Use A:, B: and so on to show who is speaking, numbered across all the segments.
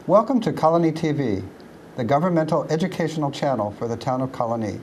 A: Welcome to Colonie TV, the governmental educational channel for the town of Colonie.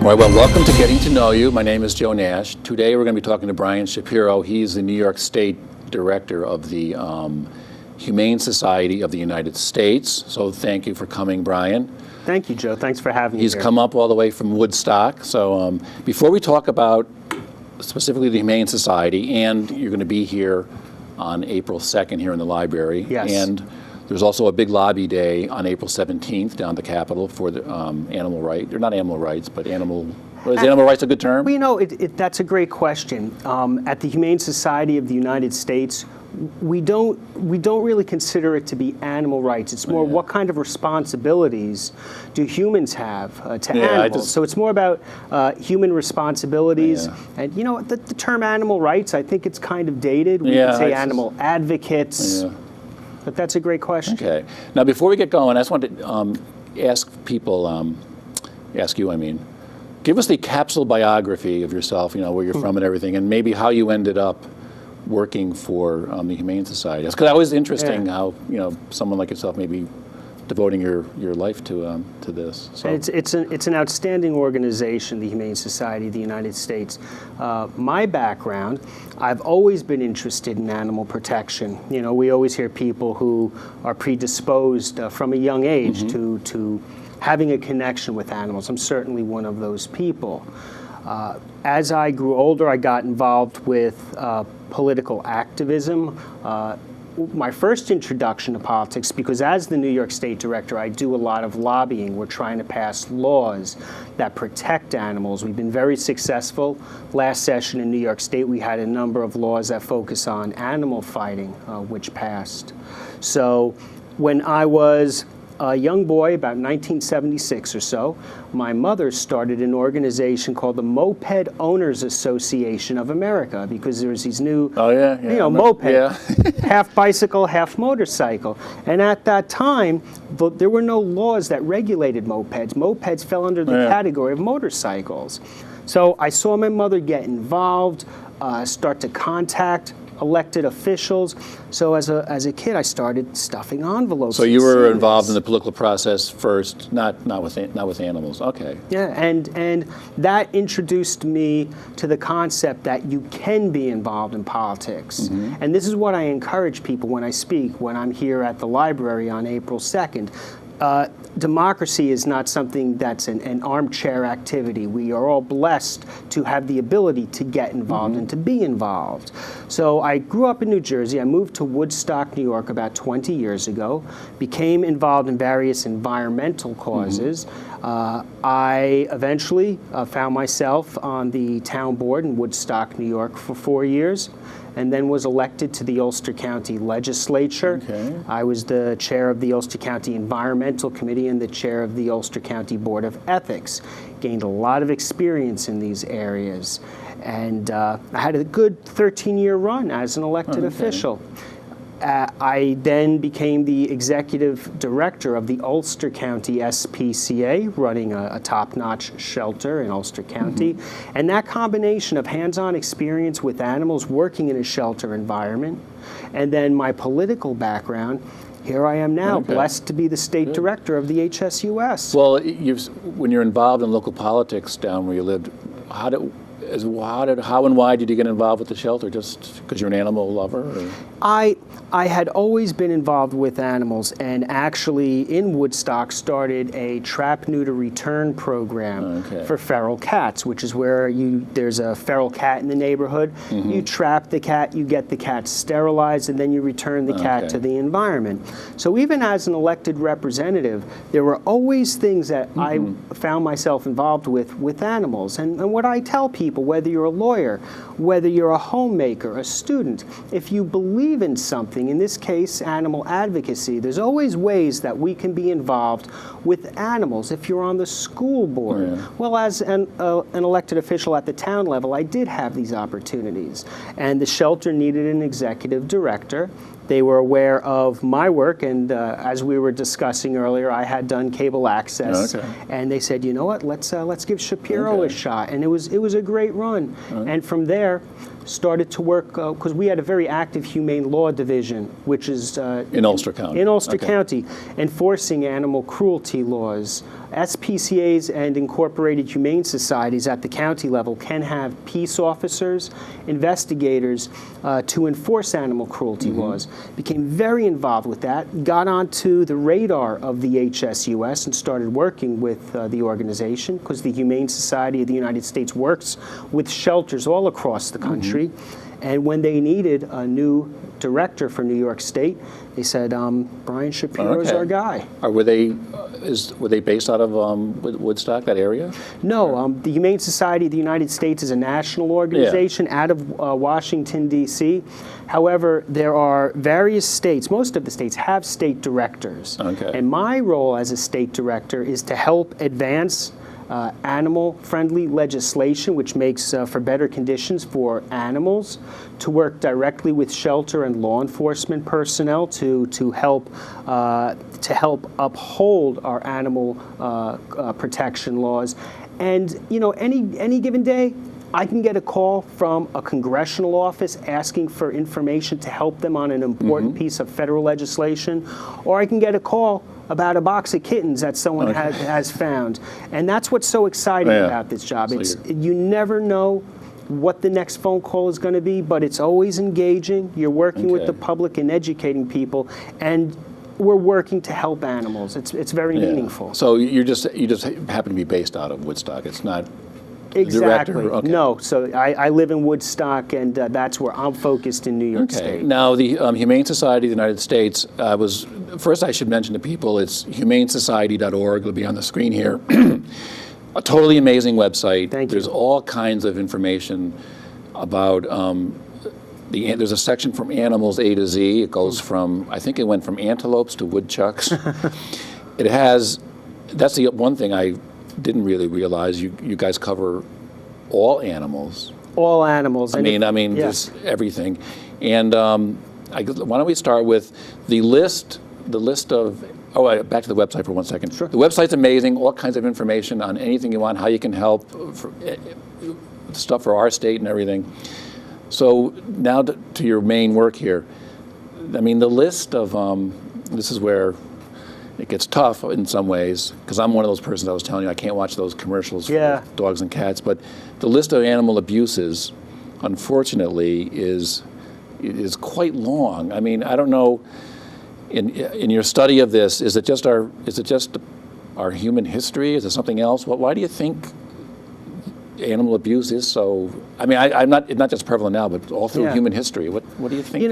B: All right, well, welcome to Getting to Know You. My name is Joe Nash. Today we're going to be talking to Brian Shapiro. He's the New York State Director of the Humane Society of the United States. So thank you for coming, Brian.
C: Thank you, Joe. Thanks for having me
B: He's
C: here.
B: come up all the way from Woodstock. So before we talk about specifically the Humane Society, and you're going to be here on April 2nd here in the library.
C: Yes.
B: And there's also a big lobby day on April 17th down at the Capitol for the animal rights, or not animal rights, but animal, is animal rights a good term?
C: Well, you know, that's a great question. At the Humane Society of the United States, we don't really consider it to be animal rights. It's more what kind of responsibilities do humans have to animals. So it's more about human responsibilities. And you know, the term animal rights, I think it's kind of dated. We could say animal advocates. But that's a great question.
B: Okay. Now, before we get going, I just wanted to ask people, ask you, I mean, give us the capsule biography of yourself, you know, where you're from and everything, and maybe how you ended up working for the Humane Society. Because that was interesting how, you know, someone like yourself maybe devoting your life to this. So.
C: It's an outstanding organization, the Humane Society of the United States. My background, I've always been interested in animal protection. You know, we always hear people who are predisposed from a young age to having a connection with animals. I'm certainly one of those people. As I grew older, I got involved with political activism. My first introduction to politics, because as the New York State Director, I do a lot of lobbying. We're trying to pass laws that protect animals. We've been very successful. Last session in New York State, we had a number of laws that focus on animal fighting, which passed. So when I was a young boy, about 1976 or so, my mother started an organization called the Moped Owners Association of America, because there was these new, moped, half bicycle, half motorcycle. And at that time, there were no laws that regulated mopeds. Mopeds fell under the category of motorcycles. So I saw my mother get involved, start to contact elected officials. So as a kid, I started stuffing envelopes.
B: So you were involved in the political process first, not with animals. Okay.
C: Yeah, and that introduced me to the concept that you can be involved in politics. And this is what I encourage people when I speak, when I'm here at the library on April 2nd. Democracy is not something that's an armchair activity. We are all blessed to have the ability to get involved and to be involved. So I grew up in New Jersey. I moved to Woodstock, New York about 20 years ago, became involved in various environmental causes. I eventually found myself on the town board in Woodstock, New York for 4 years, and then was elected to the Ulster County Legislature. I was the chair of the Ulster County Environmental Committee and the chair of the Ulster County Board of Ethics. Gained a lot of experience in these areas. And I had a good 13-year run as an elected official. I then became the executive director of the Ulster County SPCA, running a top-notch shelter in Ulster County. And that combination of hands-on experience with animals, working in a shelter environment, and then my political background, here I am now, blessed to be the state director of the HSUS.
B: Well, when you're involved in local politics down where you lived, how and why did you get involved with the shelter? Just because you're an animal lover? Or?
C: I had always been involved with animals, and actually in Woodstock started a trap, neuter, return program for feral cats, which is where there's a feral cat in the neighborhood. You trap the cat, you get the cat sterilized, and then you return the cat to the environment. So even as an elected representative, there were always things that I found myself involved with animals. And what I tell people example, whether you're a lawyer, whether you're a homemaker, a student, if you believe in something, in this case, animal advocacy, there's always ways that we can be involved with animals. If you're on the school board, well, as an elected official at the town level, I did have these opportunities. And the shelter needed an executive director. They were aware of my work, and as we were discussing earlier, I had done cable access, and they said, you know what, let's give Shapiro a shot, and it was a great run. And from there, started to work because we had a very active humane law division, which is
B: in Ulster County.
C: In Ulster County, enforcing animal cruelty laws. SPCAs and incorporated humane societies at the county level can have peace officers, investigators to enforce animal cruelty laws. Became very involved with that, got onto the radar of the HSUS and started working with the organization because the Humane Society of the United States works with shelters all across the country. And when they needed a new director for New York State, they said, Brian Shapiro is our guy.
B: Were they based out of Woodstock, that area?
C: No, the Humane Society of the United States is a national organization out of Washington, D.C. However, there are various states, most of the states have state directors. And my role as a state director is to help advance animal-friendly legislation, which makes for better conditions for animals, to work directly with shelter and law enforcement personnel to help uphold our animal protection laws. And you know, any given day, I can get a call from a congressional office asking for information to help them on an important piece of federal legislation, or I can get a call about a box of kittens that someone has found. And that's what's so exciting about this job. You never know what the next phone call is going to be, but it's always engaging. You're working with the public and educating people, and we're working to help animals. It's very meaningful.
B: So you just happen to be based out of Woodstock. It's not
C: exactly.
B: Director?
C: No, so I live in Woodstock, and that's where I'm focused in New York State.
B: Now, the Humane Society of the United States first I should mention to people, it's humanesociety.org. It'll be on the screen here. A totally amazing website.
C: Thank you.
B: There's all kinds of information about there's a section from animals A to Z. It goes from, I think it went from antelopes to woodchucks. That's the one thing I didn't really realize. You guys cover all animals.
C: All animals.
B: I mean, just everything. And why don't we start with the list of. Back to the website for 1 second.
C: Sure.
B: The website's amazing. All kinds of information on anything you want, how you can help, stuff for our state and everything. So now to your main work here. I mean, the list of this is where it gets tough in some ways, because I'm one of those persons I was telling you I can't watch those commercials for dogs and cats. But the list of animal abuses, unfortunately, is quite long. I mean, I don't know. In your study of this, is it just our human history? Is it something else? Why do you think animal abuse is so? I mean, it's not just prevalent now, but all through human history. What do you think?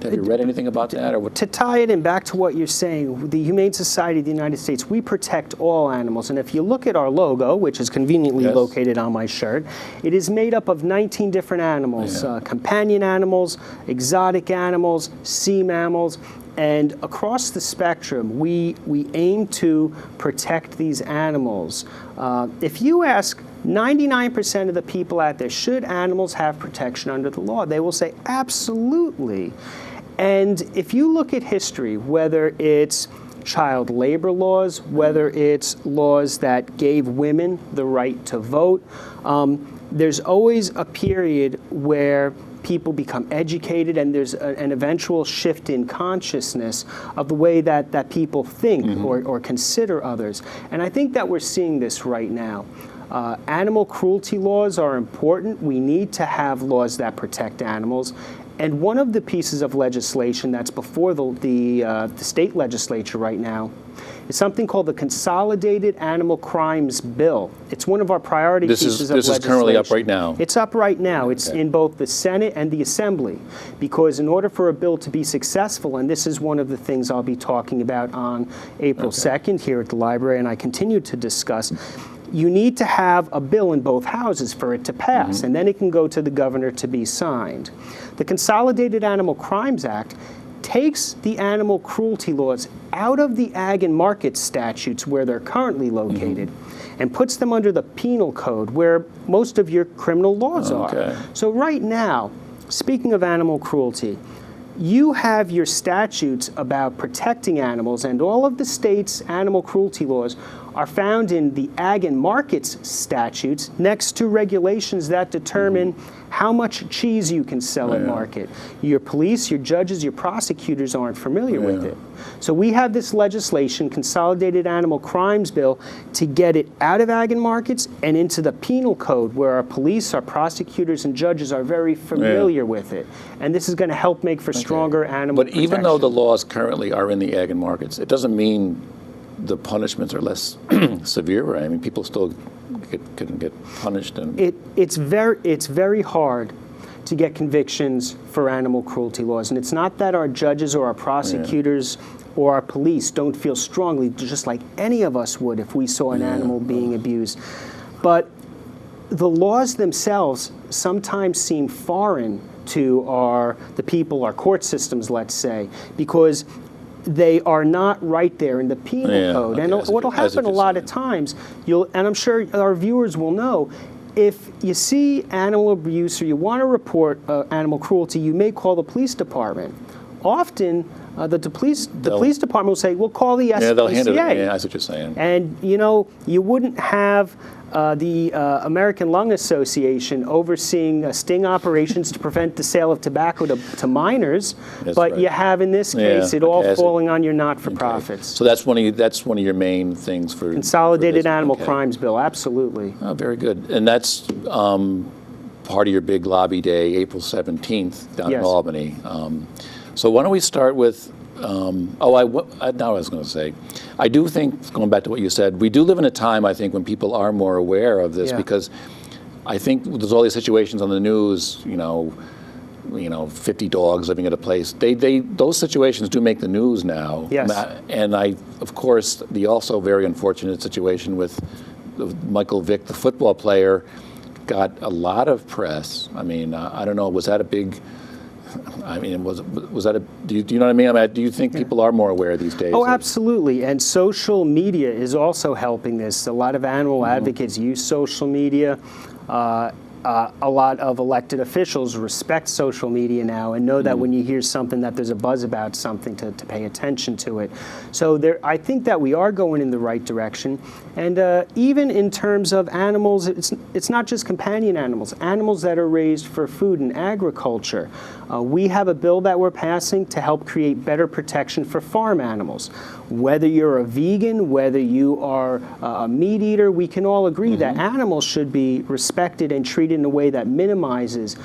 B: Have you read anything about that, or what?
C: To tie it in back to what you're saying, the Humane Society of the United States, we protect all animals, and if you look at our logo, which is conveniently located on my shirt, it is made up of 19 different animals: companion animals, exotic animals, sea mammals. And across the spectrum, we aim to protect these animals. If you ask 99% of the people out there, should animals have protection under the law? They will say, absolutely. And if you look at history, whether it's child labor laws, whether it's laws that gave women the right to vote, there's always a period where people become educated, and there's an eventual shift in consciousness of the way that people think or consider others. And I think that we're seeing this right now. Animal cruelty laws are important. We need to have laws that protect animals. And one of the pieces of legislation that's before the state legislature right now is something called the Consolidated Animal Crimes Bill. It's one of our priority pieces of legislation. This is currently
B: up right now?
C: It's up right now. It's in both the Senate and the Assembly, because in order for a bill to be successful, and this is one of the things I'll be talking about on April 2nd here at the library, and I continue to discuss, you need to have a bill in both houses for it to pass, and then it can go to the governor to be signed. The Consolidated Animal Crimes Act takes the animal cruelty laws out of the ag and market statutes where they're currently located and puts them under the penal code where most of your criminal laws are. So right now, speaking of animal cruelty, you have your statutes about protecting animals, and all of the state's animal cruelty laws are found in the ag and markets statutes next to regulations that determine how much cheese you can sell at market. Your police, your judges, your prosecutors aren't familiar with it. So we have this legislation, Consolidated Animal Crimes Bill, to get it out of ag and markets and into the penal code where our police, our prosecutors, and judges are very familiar with it. And this is going to help make for stronger animal protection.
B: But even though the laws currently are in the ag and markets, it doesn't mean the punishments are less severe, right? I mean, people still can get punished. And
C: it's very hard to get convictions for animal cruelty laws. And it's not that our judges or our prosecutors or our police don't feel strongly, just like any of us would if we saw an animal being abused. But the laws themselves sometimes seem foreign to the people, our court systems, let's say, because they are not right there in the penal code. And what will happen a lot of times, and I'm sure our viewers will know, if you see animal abuse or you want to report animal cruelty, you may call the police department. Often, the police department will say, "We'll call the SPCA."
B: Yeah, they'll handle it. Yeah, that's what you're saying.
C: And you wouldn't have the American Lung Association overseeing sting operations to prevent the sale of tobacco to minors, but you have in this case it all falling on your not-for-profits.
B: So that's one of your main things for
C: Consolidated Animal Crimes Bill. Absolutely.
B: Oh, very good. And that's part of your big lobby day, April 17th, down in Albany. So why don't we start with, now I was going to say, I do think, going back to what you said, we do live in a time, I think, when people are more aware of this because I think there's all these situations on the news, 50 dogs living at a place. Those situations do make the news now.
C: Yes.
B: And of course, the also very unfortunate situation with Michael Vick, the football player, got a lot of press. I mean, I don't know, was that a big... I mean, was that do you know what I mean? Do you think people are more aware these days?
C: Oh, absolutely. And social media is also helping this. A lot of animal advocates use social media. A lot of elected officials respect social media now and know that when you hear something that there's a buzz about something to pay attention to it. So I think that we are going in the right direction. And even in terms of animals, it's not just companion animals that are raised for food and agriculture. We have a bill that we're passing to help create better protection for farm animals. Whether you're a vegan, whether you are a meat eater, we can all agree that animals should be respected and treated in a way that minimizes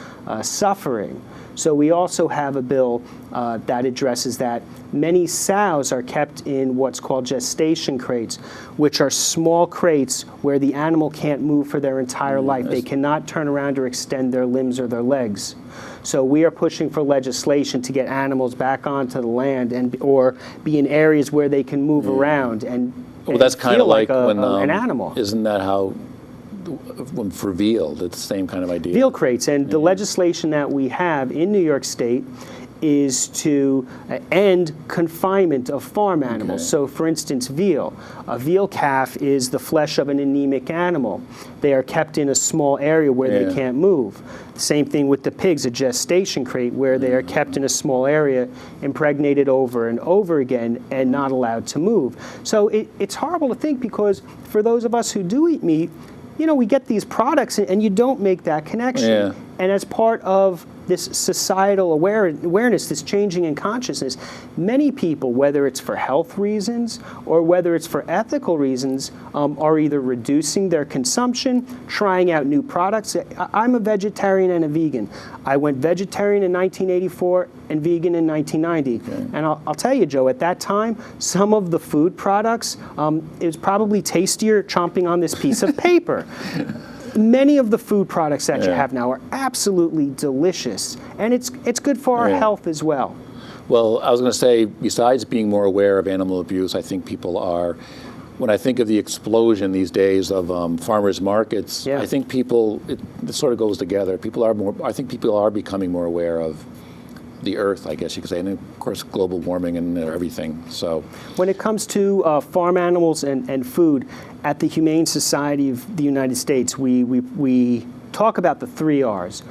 C: suffering. So we also have a bill that addresses that. Many sows are kept in what's called gestation crates, which are small crates where the animal can't move for their entire life. They cannot turn around or extend their limbs or their legs. So we are pushing for legislation to get animals back onto the land or be in areas where they can move around and
B: that's kind of like when,
C: an animal.
B: Isn't that how, for veal, it's the same kind of idea?
C: Veal crates, and the legislation that we have in New York State is to end confinement of farm animals. So for instance, veal. A veal calf is the flesh of an anemic animal. They are kept in a small area where they can't move. The same thing with the pigs, a gestation crate where they are kept in a small area, impregnated over and over again and not allowed to move. So it's horrible to think because for those of us who do eat meat, we get these products and you don't make that connection. And as part of this societal awareness, this changing in consciousness, many people, whether it's for health reasons or whether it's for ethical reasons, are either reducing their consumption, trying out new products. I'm a vegetarian and a vegan. I went vegetarian in 1984 and vegan in 1990. And I'll tell you, Joe, at that time, some of the food products, it was probably tastier chomping on this piece of paper. Many of the food products that you have now are absolutely delicious, and it's good for our health as well.
B: Well, I was going to say, besides being more aware of animal abuse, I think people are when I think of the explosion these days of farmers markets,
C: Yeah.
B: I think it sort of goes together. I think people are becoming more aware of the earth, I guess you could say, and of course global warming and everything. So
C: when it comes to farm animals and food, at the Humane Society of the United States, we talk about the 3 R's.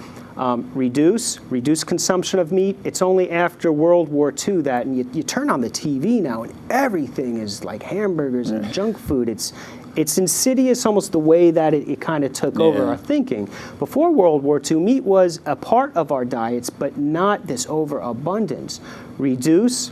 C: Reduce consumption of meat. It's only after World War II that, and you turn on the TV now and everything is like hamburgers and junk food. It's insidious almost the way that it kind of took over our thinking. Before World War II, meat was a part of our diets, but not this overabundance. Reduce,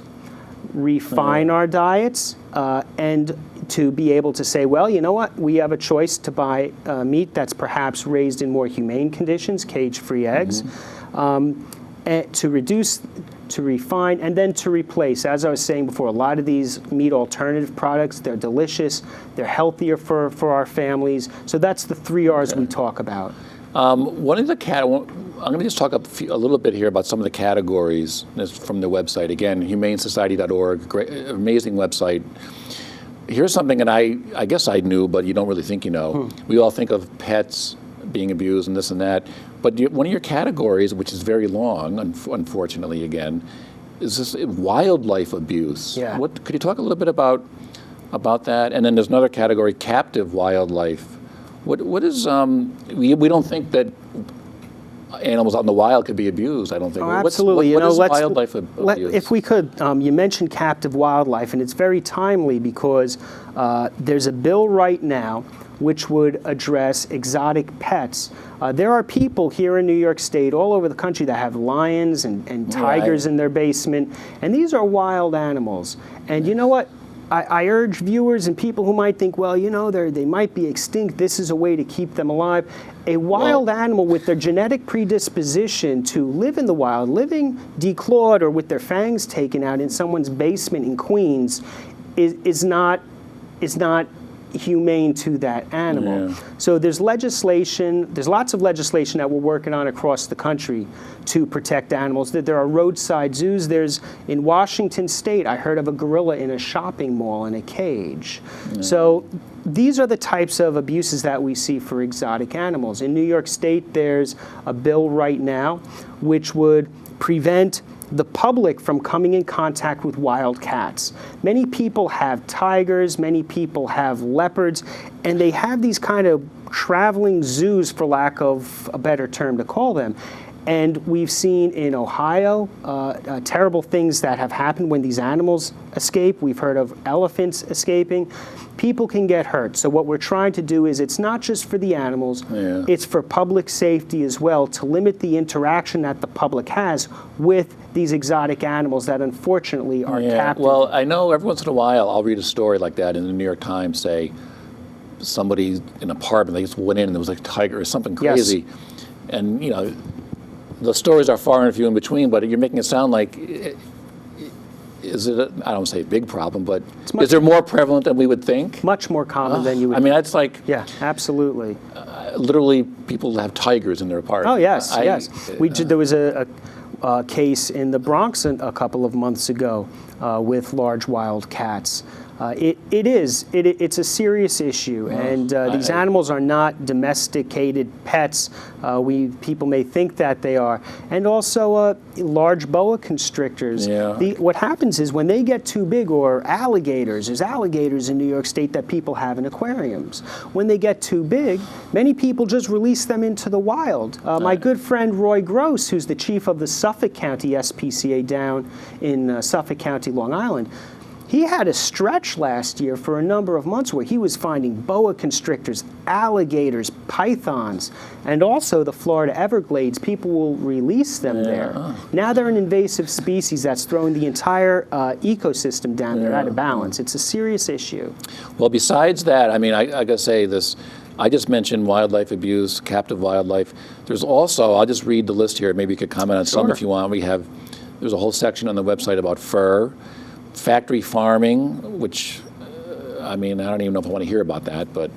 C: refine our diets, and to be able to say, well, you know what, we have a choice to buy meat that's perhaps raised in more humane conditions, cage-free eggs, and to reduce, to refine, and then to replace. As I was saying before, a lot of these meat alternative products, they're delicious, they're healthier for our families. So that's the 3 R's we talk about.
B: One of the I'm going to just talk a little bit here about some of the categories from the website. Again, humanesociety.org, great, amazing website. Here's something that I guess I knew, but you don't really think you know. We all think of pets being abused and this and that, but one of your categories, which is very long, unfortunately, again, is this wildlife abuse.
C: Yeah.
B: Could you talk a little bit about that? And then there's another category, captive wildlife. What is we don't think that animals out in the wild could be abused. I don't think.
C: Oh, absolutely.
B: What is wildlife abuse?
C: If we could, you mentioned captive wildlife, and it's very timely because there's a bill right now which would address exotic pets. There are people here in New York State, all over the country, that have lions and tigers in their basement, and these are wild animals. And you know what? I urge viewers and people who might think, well, you know, they might be extinct. This is a way to keep them alive. A wild animal with their genetic predisposition to live in the wild, living declawed or with their fangs taken out in someone's basement in Queens, is not humane to that animal.
B: Yeah.
C: So there's legislation, there's lots of legislation that we're working on across the country to protect animals. There are roadside zoos. There's, in Washington State, I heard of a gorilla in a shopping mall in a cage. Yeah. So these are the types of abuses that we see for exotic animals. In New York State, there's a bill right now which would prevent the public from coming in contact with wild cats. Many people have tigers, many people have leopards, and they have these kind of traveling zoos, for lack of a better term to call them. And we've seen in Ohio terrible things that have happened when these animals escape. We've heard of elephants escaping. People can get hurt. So what we're trying to do is, it's not just for the animals, it's for public safety as well, to limit the interaction that the public has with these exotic animals that unfortunately are captive.
B: Well, I know every once in a while I'll read a story like that in the New York Times, say somebody in an apartment, they just went in and there was a tiger or something crazy. Yes. And, you know, the stories are far and few in between, but you're making it sound like, is it, I don't say a big problem, but is there more prevalent than we would think?
C: Much more common than you would think.
B: I mean, that's like...
C: Yeah, absolutely.
B: Literally, people have tigers in their apartment.
C: Oh, yes, yes. There was a case in the Bronx a couple of months ago with large wild cats. It's a serious issue, and these animals are not domesticated pets. People may think that they are, and also large boa constrictors.
B: Yeah.
C: What happens is when they get too big, or alligators, there's alligators in New York State that people have in aquariums. When they get too big, many people just release them into the wild. My good friend Roy Gross, who's the chief of the Suffolk County SPCA down in Suffolk County, Long Island, he had a stretch last year for a number of months where he was finding boa constrictors, alligators, pythons, and also the Florida Everglades. People will release them there. Now they're an invasive species that's throwing the entire ecosystem down there out of balance. It's a serious issue.
B: Well, besides that, I mean, I got to say this. I just mentioned wildlife abuse, captive wildlife. There's also, I'll just read the list here. Maybe you could comment on some if you want. There's a whole section on the website about fur. Factory farming, which, I mean, I don't even know if I want to hear about that, but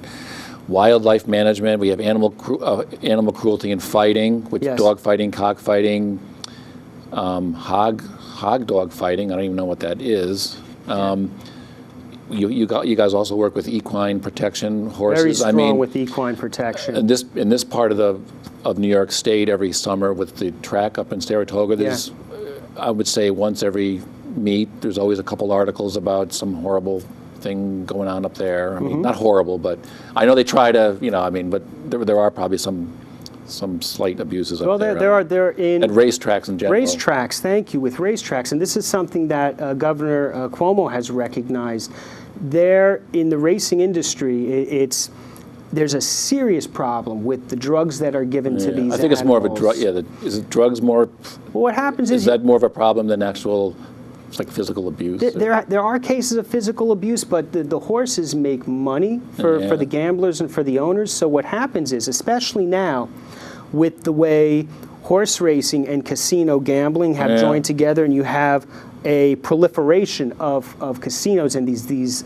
B: wildlife management, we have animal cruelty and fighting, which dog fighting, cock fighting, hog dog fighting, I don't even know what that is. you guys also work with equine protection horses.
C: Very strong
B: I mean,
C: with equine protection.
B: in this part of New York State, every summer with the track up in Saratoga, there's I would say once every meet, there's always a couple articles about some horrible thing going on up there. I mean, not horrible, but I know they try to, I mean, but there are probably some slight abuses up there.
C: Well, there are in
B: and racetracks in general.
C: Racetracks, thank you, with racetracks, and this is something that Governor Cuomo has recognized. There, in the racing industry, there's a serious problem with the drugs that are given to these
B: I think it's more of a drug.
C: animals.
B: Yeah, is it drugs more?
C: Well, what happens is
B: that more of a problem than actual, it's like physical abuse?
C: There are cases of physical abuse, but the horses make money for the gamblers and for the owners. So what happens is, especially now, with the way horse racing and casino gambling have joined together, and you have a proliferation of casinos and these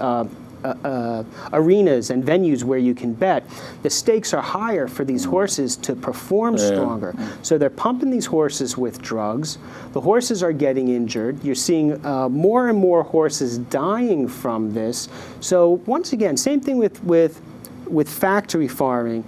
C: arenas and venues where you can bet, the stakes are higher for these horses to perform stronger. So they're pumping these horses with drugs. The horses are getting injured. You're seeing more and more horses dying from this. So once again, same thing with factory farming.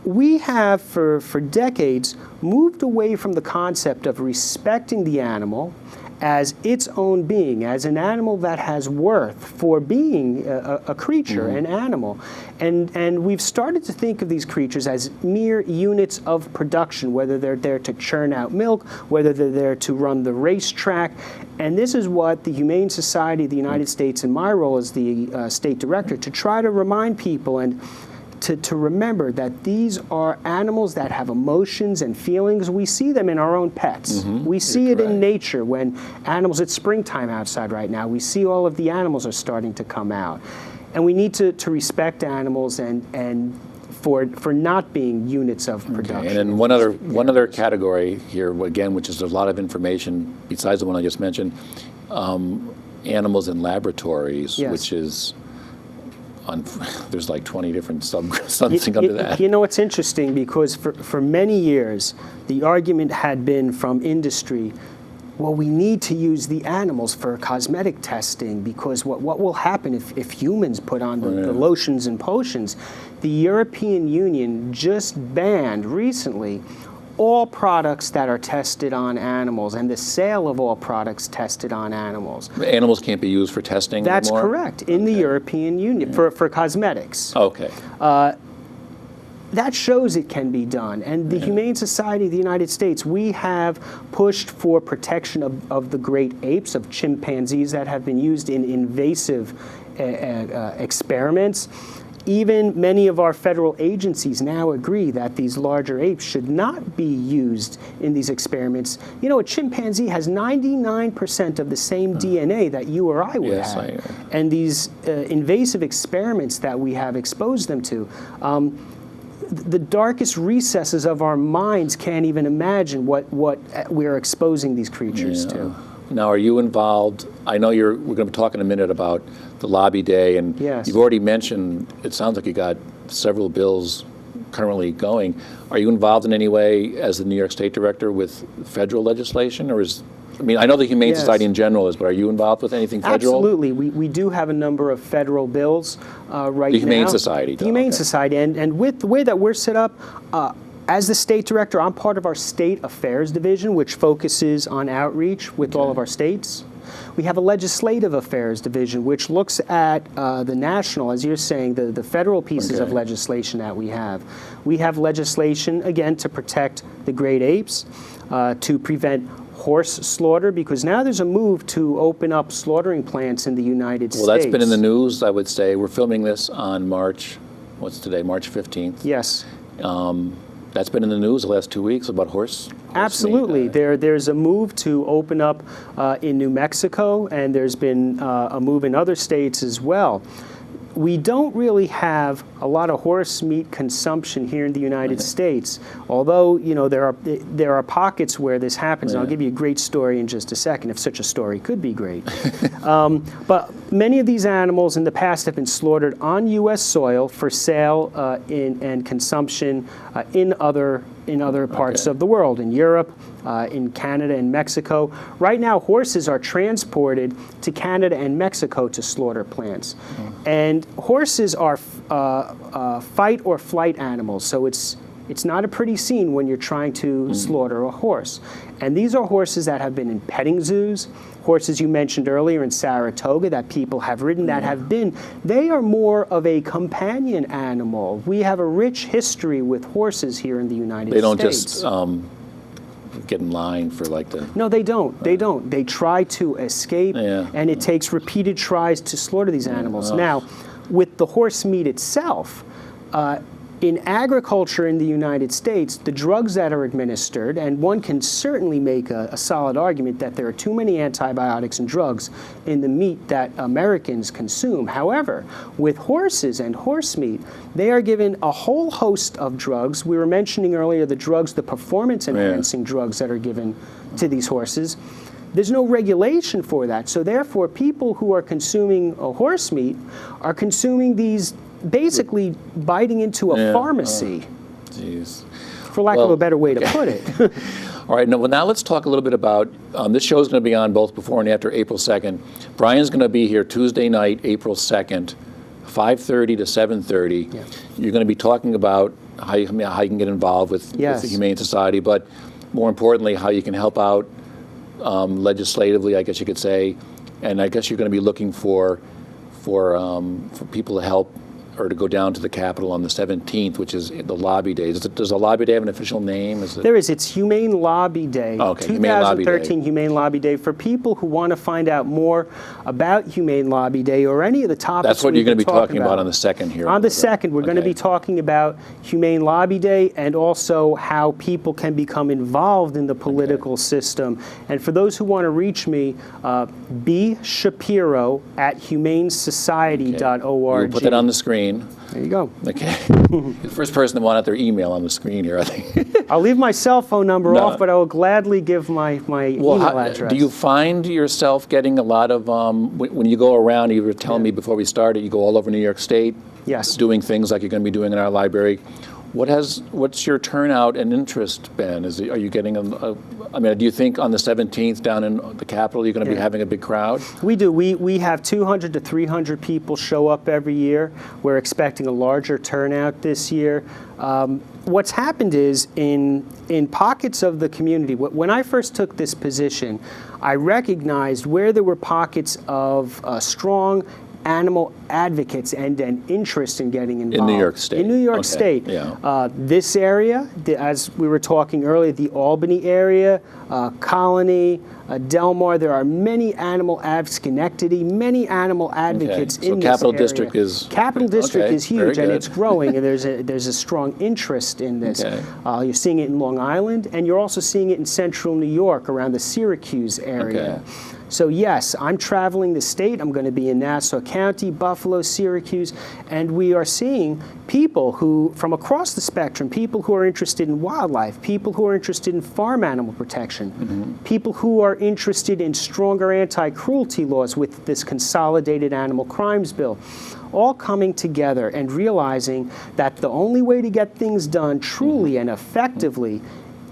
C: We have, for decades, moved away from the concept of respecting the animal as its own being, as an animal that has worth for being a creature, an animal. And we've started to think of these creatures as mere units of production, whether they're there to churn out milk, whether they're there to run the racetrack. And this is what the Humane Society of the United States, in my role as the state director, to try to remind people and to remember that these are animals that have emotions and feelings. We see them in our own pets. We see it in nature when animals, it's springtime outside right now, we see all of the animals are starting to come out. And we need to respect animals and for not being units of production.
B: And then one other category here, again, which is a lot of information besides the one I just mentioned, animals in laboratories, which is there's like 20 different something under that.
C: You know, it's interesting because for many years, the argument had been from industry, well, we need to use the animals for cosmetic testing because what will happen if humans put on the lotions and potions? The European Union just banned recently all products that are tested on animals and the sale of all products tested on animals.
B: Animals can't be used for testing
C: That's
B: anymore?
C: correct, in the European Union, for cosmetics.
B: Okay.
C: That shows it can be done. And the Humane Society of the United States, we have pushed for protection of the great apes, of chimpanzees that have been used in invasive experiments. Even many of our federal agencies now agree that these larger apes should not be used in these experiments. You know, a chimpanzee has 99% of the same DNA that you or I would have. And these invasive experiments that we have exposed them to, the darkest recesses of our minds can't even imagine what we're exposing these creatures to.
B: Now, are you involved? I know we're going to be talking in a minute about the lobby day, and you've already mentioned, it sounds like you got several bills currently going. Are you involved in any way as the New York State Director with federal legislation, or I know the Humane Society in general is, but are you involved with anything federal?
C: Absolutely. We do have a number of federal bills right now.
B: The Humane Society.
C: The Humane Society. And with the way that we're set up, as the state director, I'm part of our state affairs division, which focuses on outreach with all of our states. We have a legislative affairs division, which looks at the national, as you're saying, the federal pieces of legislation that we have. We have legislation, again, to protect the great apes, to prevent horse slaughter, because now there's a move to open up slaughtering plants in the United States.
B: Well, that's been in the news, I would say. We're filming this on March 15th?
C: Yes.
B: That's been in the news the last 2 weeks about horse.
C: Absolutely. There's a move to open up in New Mexico, and there's been a move in other states as well. We don't really have a lot of horse meat consumption here in the United States, although there are pockets where this happens. And I'll give you a great story in just a second, if such a story could be great. But Many of these animals in the past have been slaughtered on U.S. soil for sale and consumption in other parts of the world, in Europe, in Canada and Mexico. Right now, horses are transported to Canada and Mexico to slaughter plants. And horses are fight or flight animals, so it's not a pretty scene when you're trying to slaughter a horse. And these are horses that have been in petting zoos, horses you mentioned earlier in Saratoga that people have ridden, they are more of a companion animal. We have a rich history with horses here in the United States.
B: They don't just get in line for like the...
C: No, they don't. They don't. They try to escape, and it takes repeated tries to slaughter these animals. Now, with the horse meat itself, in agriculture in the United States, the drugs that are administered, and one can certainly make a solid argument that there are too many antibiotics and drugs in the meat that Americans consume. However, with horses and horse meat, they are given a whole host of drugs. We were mentioning earlier the drugs, the performance-enhancing drugs that are given to these horses. There's no regulation for that. So therefore, people who are consuming horse meat are consuming these, basically biting into a pharmacy, for lack of a better way to put it.
B: All right, now let's talk a little bit about, this show is going to be on both before and after April 2nd. Brian's going to be here Tuesday night, April 2nd, 5:30 to 7:30. You're going to be talking about how you can get involved with the Humane Society, but more importantly, how you can help out legislatively, I guess you could say, and I guess you're going to be looking for people to help or to go down to the Capitol on the 17th, which is the Lobby Day. Does the Lobby Day have an official name?
C: There is. It's Humane Lobby Day.
B: Oh, okay.
C: 2013 Humane Lobby Day. For people who want to find out more about Humane Lobby Day or any of the topics
B: that's what you're going to be talking about on the 2nd here.
C: On the 2nd, we're going to be talking about Humane Lobby Day and also how people can become involved in the political system. And for those who want to reach me, B. Shapiro at humanesociety.org.
B: We'll put that on the screen.
C: There you go.
B: Okay. The first person to want out their email on the screen here, I think.
C: I'll leave my cell phone number off, but I will gladly give my email address.
B: Do you find yourself getting a lot of, when you go around, you were telling me before we started, you go all over New York State, doing things like you're going to be doing in our library. What's your turnout and interest been? Are you getting I mean, do you think on the 17th down in the Capitol you're going to be having a big crowd?
C: We do. We have 200 to 300 people show up every year. We're expecting a larger turnout this year. What's happened is in pockets of the community, when I first took this position, I recognized where there were pockets of strong animal advocates and an interest in getting involved.
B: In New York State.
C: In New York State. This area, as we were talking earlier, the Albany area, Colonie, Delmar, there are many animal Schenectady, many animal advocates in this
B: Capital
C: area.
B: District is...
C: Capital District is huge, and it's growing, and there's a strong interest in this. You're seeing it in Long Island, and you're also seeing it in central New York, around the Syracuse area. So yes, I'm traveling the state. I'm going to be in Nassau County, Buffalo, Syracuse, and we are seeing people who, from across the spectrum, people who are interested in wildlife, people who are interested in farm animal protection, people who are interested in stronger anti-cruelty laws with this Consolidated Animal Crimes Bill, all coming together and realizing that the only way to get things done truly and effectively,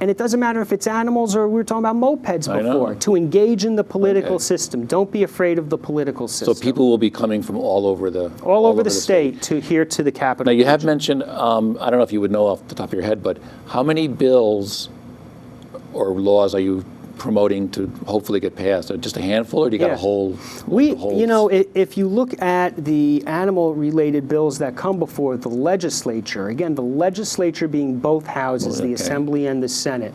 C: and it doesn't matter if it's animals or we were talking about mopeds before, to engage in the political system. Don't be afraid of the political system.
B: So people will be coming from all over the
C: state to here to the Capitol.
B: Now you have mentioned, I don't know if you would know off the top of your head, but how many bills or laws are you promoting to hopefully get passed? Just a handful, or do you got a whole?
C: You know, if you look at the animal-related bills that come before the legislature, again, the legislature being both houses, the Assembly and the Senate,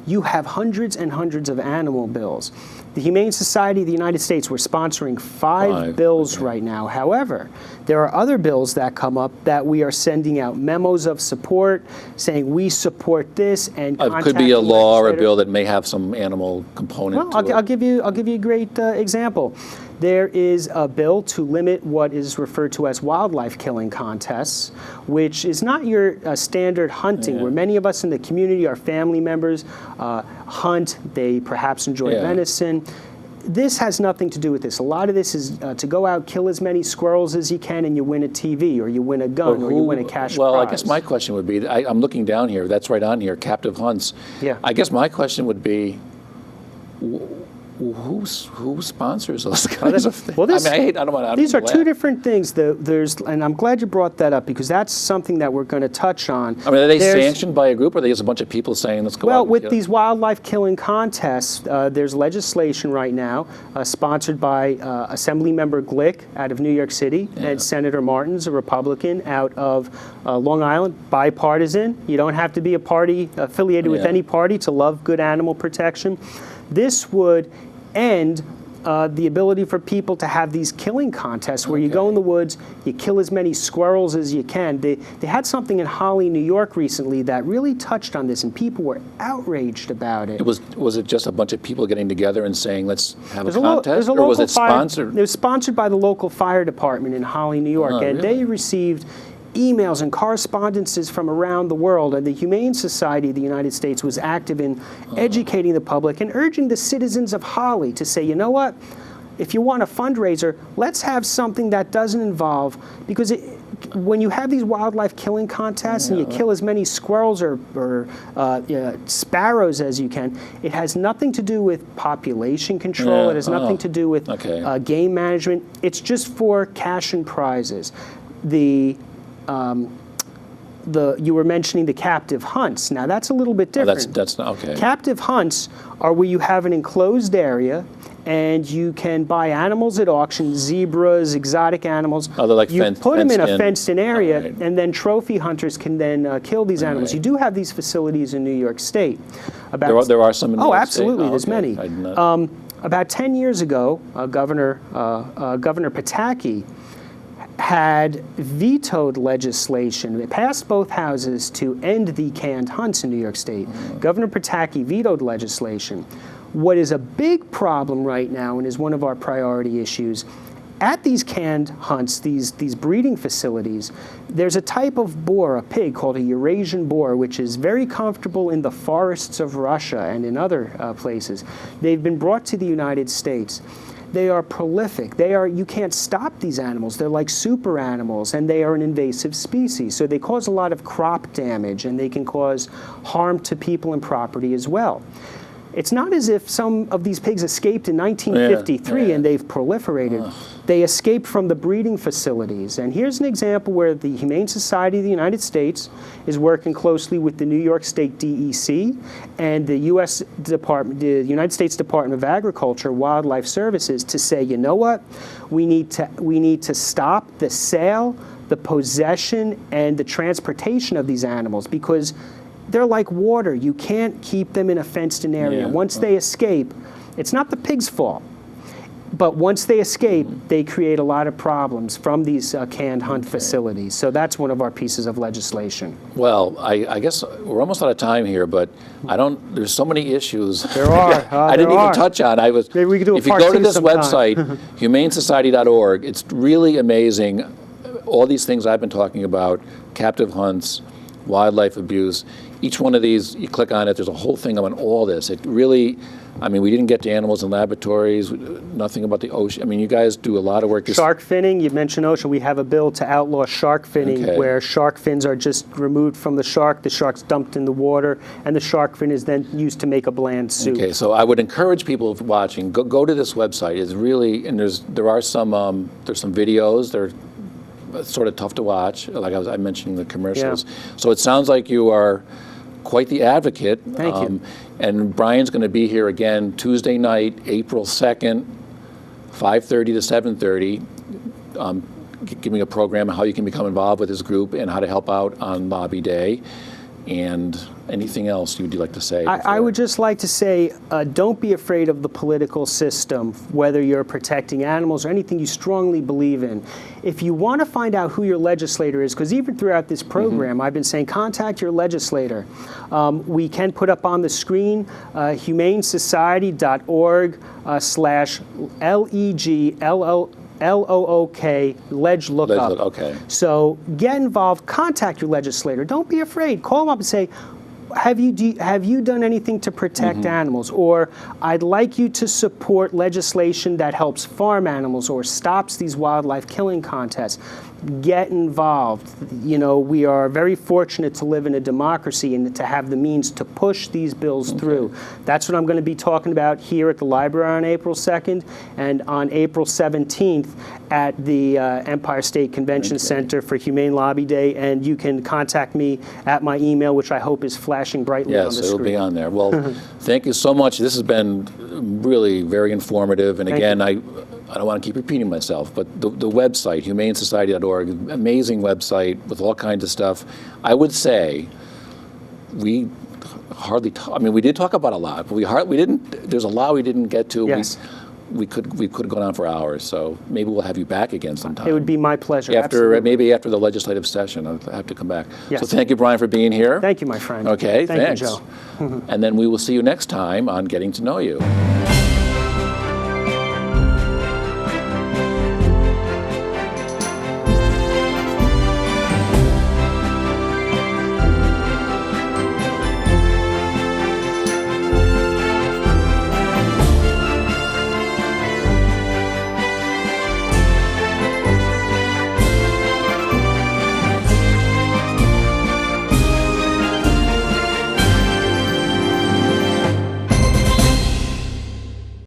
C: you have hundreds and hundreds of animal bills. The Humane Society of the United States, we're sponsoring five bills right now. However, there are other bills that come up that we are sending out memos of support, saying we support this, and
B: it could be a law or a bill that may have some animal component.
C: Well, I'll give you a great example. There is a bill to limit what is referred to as wildlife killing contests, which is not your standard hunting, where many of us in the community, our family members, hunt, they perhaps enjoy venison. this has nothing to do with this. A lot of this is to go out, kill as many squirrels as you can, and you win a TV, or you win a gun, or you win a cash
B: Well,
C: prize.
B: I guess my question would be, I'm looking down here, that's right on here, captive hunts.
C: Yeah.
B: I guess my question would be, who sponsors those kinds of things?
C: Well,
B: I don't want to.
C: These are two different things. And I'm glad you brought that up, because that's something that we're going to touch on.
B: I mean, are they sanctioned by a group, or are they just a bunch of people saying, let's go out
C: Well,
B: and
C: with
B: kill?
C: these wildlife killing contests, there's legislation right now sponsored by Assemblymember Glick out of New York City, and Senator Martin's a Republican out of Long Island, bipartisan. You don't have to be a party affiliated with any party to love good animal protection. This would end the ability for people to have these killing contests where you go in the woods, you kill as many squirrels as you can. They had something in Holly, New York recently that really touched on this, and people were outraged about it.
B: Was it just a bunch of people getting together and saying, let's have a
C: There's
B: contest,
C: a
B: or was
C: local
B: it sponsored?
C: It was sponsored by the local fire department in Holly, New York, and
B: really?
C: they received emails and correspondences from around the world, and the Humane Society of the United States was active in educating the public and urging the citizens of Holly to say, you know what, if you want a fundraiser, let's have something that doesn't involve, because when you have these wildlife killing contests and you kill as many squirrels or sparrows as you can, it has nothing to do with population control, it has nothing to do with game management, it's just for cash and prizes. You were mentioning the captive hunts. Now that's a little bit different.
B: That's not okay.
C: Captive hunts are where you have an enclosed area and you can buy animals at auction, zebras, exotic animals.
B: Oh, they're like
C: you put them in a
B: fenced-in.
C: fenced-in area,
B: Right.
C: and then trophy hunters can then kill these animals.
B: Right.
C: You do have these facilities in New York State.
B: There are some in New York State?
C: Absolutely.
B: Oh,
C: There's
B: okay.
C: many.
B: I did not-
C: About 10 years ago, Governor Pataki had vetoed legislation. It passed both houses to end the canned hunts in New York State. Governor Pataki vetoed legislation. What is a big problem right now, and is one of our priority issues, at these canned hunts, these breeding facilities, there's a type of boar, a pig, called a Eurasian boar, which is very comfortable in the forests of Russia and in other places. They've been brought to the United States. They are prolific. You can't stop these animals. They're like super animals, and they are an invasive species. So they cause a lot of crop damage, and they can cause harm to people and property as well. It's not as if some of these pigs escaped in 1953 and they've proliferated. They escaped from the breeding facilities. And here's an example where the Humane Society of the United States is working closely with the New York State DEC and the United States Department of Agriculture, Wildlife Services, to say, you know what, we need to stop the sale, the possession, and the transportation of these animals, because they're like water. You can't keep them in a fenced-in area. Once they escape, it's not the pig's fault. But once they escape, they create a lot of problems from these canned hunt facilities. So that's one of our pieces of legislation.
B: Well, I guess we're almost out of time here, but there's so many issues.
C: There are.
B: I didn't even touch on.
C: Maybe we could do a
B: if you
C: part
B: go to
C: two
B: this
C: sometime.
B: website, humanesociety.org, it's really amazing. All these things I've been talking about, captive hunts, wildlife abuse, each one of these, you click on it, there's a whole thing on all this. It really, I mean, we didn't get to animals in laboratories, nothing about the ocean. I mean, you guys do a lot of work.
C: Shark finning, you mentioned ocean. We have a bill to outlaw shark finning, where shark fins are just removed from the shark's dumped in the water, and the shark fin is then used to make a bland soup.
B: Okay, so I would encourage people watching, go to this website. It's really, and there are some videos. They're sort of tough to watch, like I mentioning the commercials.
C: Yeah.
B: So it sounds like you are quite the advocate.
C: Thank you.
B: And Brian's going to be here again Tuesday night, April 2nd, 5:30 to 7:30, giving a program on how you can become involved with his group and how to help out on Lobby Day. And anything else you'd like to say?
C: I would just like to say, don't be afraid of the political system, whether you're protecting animals or anything you strongly believe in. If you want to find out who your legislator is, because even throughout this program, I've been saying contact your legislator. We can put up on the screen humanesociety.org/LEGLOOK, ledge lookup.
B: Okay.
C: So get involved, contact your legislator. Don't be afraid. Call them up and say, have you done anything to protect animals? Or I'd like you to support legislation that helps farm animals or stops these wildlife killing contests. Get involved. You know, we are very fortunate to live in a democracy and to have the means to push these bills through. That's what I'm going to be talking about here at the library on April 2nd and on April 17th at the Empire State Convention Center for Humane Lobby Day. And you can contact me at my email, which I hope is flashing brightly on the screen.
B: Yes, it'll be on there. Well, thank you so much. This has been really very informative. And again, I don't want to keep repeating myself, but the website, humanesociety.org, amazing website with all kinds of stuff. I would say we hardly I mean, we did talk about a lot, but we didn't, there's a lot we didn't get to.
C: Yes.
B: We could have gone on for hours, so maybe we'll have you back again sometime.
C: It would be my pleasure.
B: Maybe after the legislative session, I'll have to come back.
C: Yes.
B: So thank you, Brian, for being here.
C: Thank you, my friend.
B: Okay,
C: thanks.
B: Thank you, Joe. And then we will see you next time on Getting to Know You.